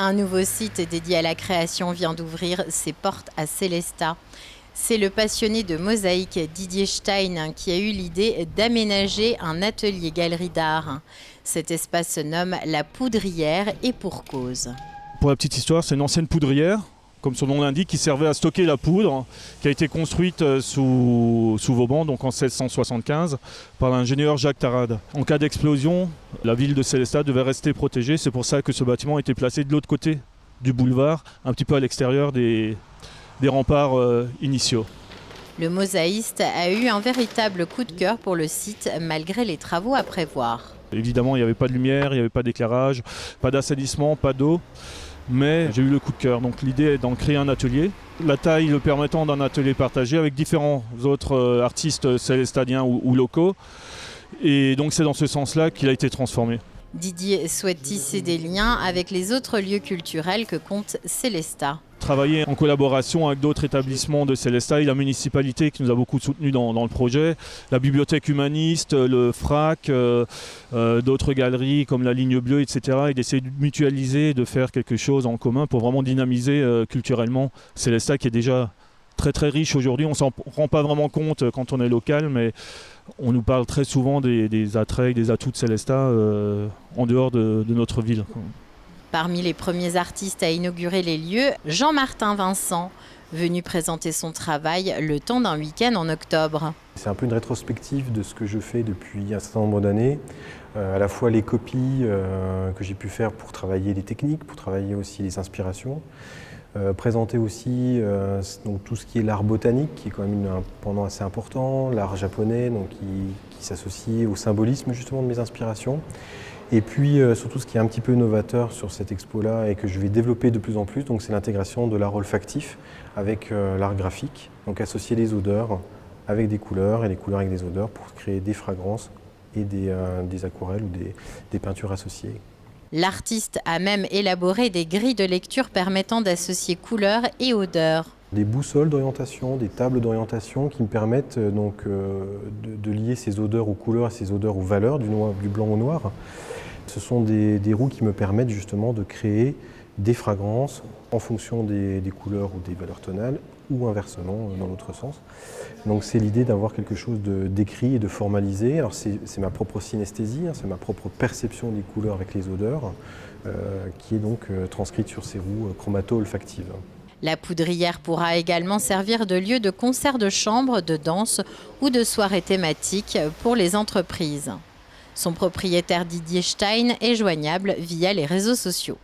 Un nouveau site dédié à la création vient d'ouvrir ses portes à Sélestat. C'est le passionné de mosaïque Didier Stein qui a eu l'idée d'aménager un atelier-galerie d'art. Cet espace se nomme La Poudrière et pour cause. Pour la petite histoire, c'est une ancienne poudrière, comme son nom l'indique, qui servait à stocker la poudre, qui a été construite sous Vauban, donc en 1675, par l'ingénieur Jacques Tarade. En cas d'explosion, la ville de Sélestat devait rester protégée. C'est pour ça que ce bâtiment a été placé de l'autre côté du boulevard, un petit peu à l'extérieur des remparts initiaux. Le mosaïste a eu un véritable coup de cœur pour le site, malgré les travaux à prévoir. Évidemment, il n'y avait pas de lumière, il n'y avait pas d'éclairage, pas d'assainissement, pas d'eau. Mais j'ai eu le coup de cœur. Donc l'idée est d'en créer un atelier. La taille le permettant d'un atelier partagé avec différents autres artistes célestadiens ou locaux. Et donc c'est dans ce sens-là qu'il a été transformé. Didier souhaite tisser des liens avec les autres lieux culturels que compte Sélestat. Travailler en collaboration avec d'autres établissements de Sélestat et la municipalité qui nous a beaucoup soutenus dans le projet, la bibliothèque humaniste, le FRAC, d'autres galeries comme la Ligne Bleue, etc. Et d'essayer de mutualiser, de faire quelque chose en commun pour vraiment dynamiser culturellement Sélestat qui est déjà très très riche aujourd'hui. On ne s'en rend pas vraiment compte quand on est local, mais on nous parle très souvent des attraits, des atouts de Sélestat en dehors de notre ville. Parmi les premiers artistes à inaugurer les lieux, Jean-Martin Vincent, venu présenter son travail le temps d'un week-end en octobre. C'est un peu une rétrospective de ce que je fais depuis un certain nombre d'années, à la fois les copies que j'ai pu faire pour travailler les techniques, pour travailler aussi les inspirations, présenter aussi donc tout ce qui est l'art botanique, qui est quand même un pendant assez important, l'art japonais donc qui s'associe au symbolisme justement de mes inspirations. Et puis surtout ce qui est un petit peu novateur sur cette expo-là et que je vais développer de plus en plus, donc c'est l'intégration de l'art olfactif avec l'art graphique, donc associer les odeurs avec des couleurs et les couleurs avec des odeurs pour créer des fragrances et des aquarelles ou des peintures associées. L'artiste a même élaboré des grilles de lecture permettant d'associer couleurs et odeurs. Des boussoles d'orientation, des tables d'orientation qui me permettent donc de lier ces odeurs aux couleurs et ces odeurs aux valeurs, du blanc au noir. Ce sont des roues qui me permettent justement de créer des fragrances en fonction des couleurs ou des valeurs tonales ou inversement dans l'autre sens. Donc c'est l'idée d'avoir quelque chose d'écrit et de formalisé. Alors c'est ma propre synesthésie, c'est ma propre perception des couleurs avec les odeurs qui est donc transcrite sur ces roues chromato-olfactives. La poudrière pourra également servir de lieu de concert de chambre, de danse ou de soirée thématique pour les entreprises. Son propriétaire Didier Stein est joignable via les réseaux sociaux.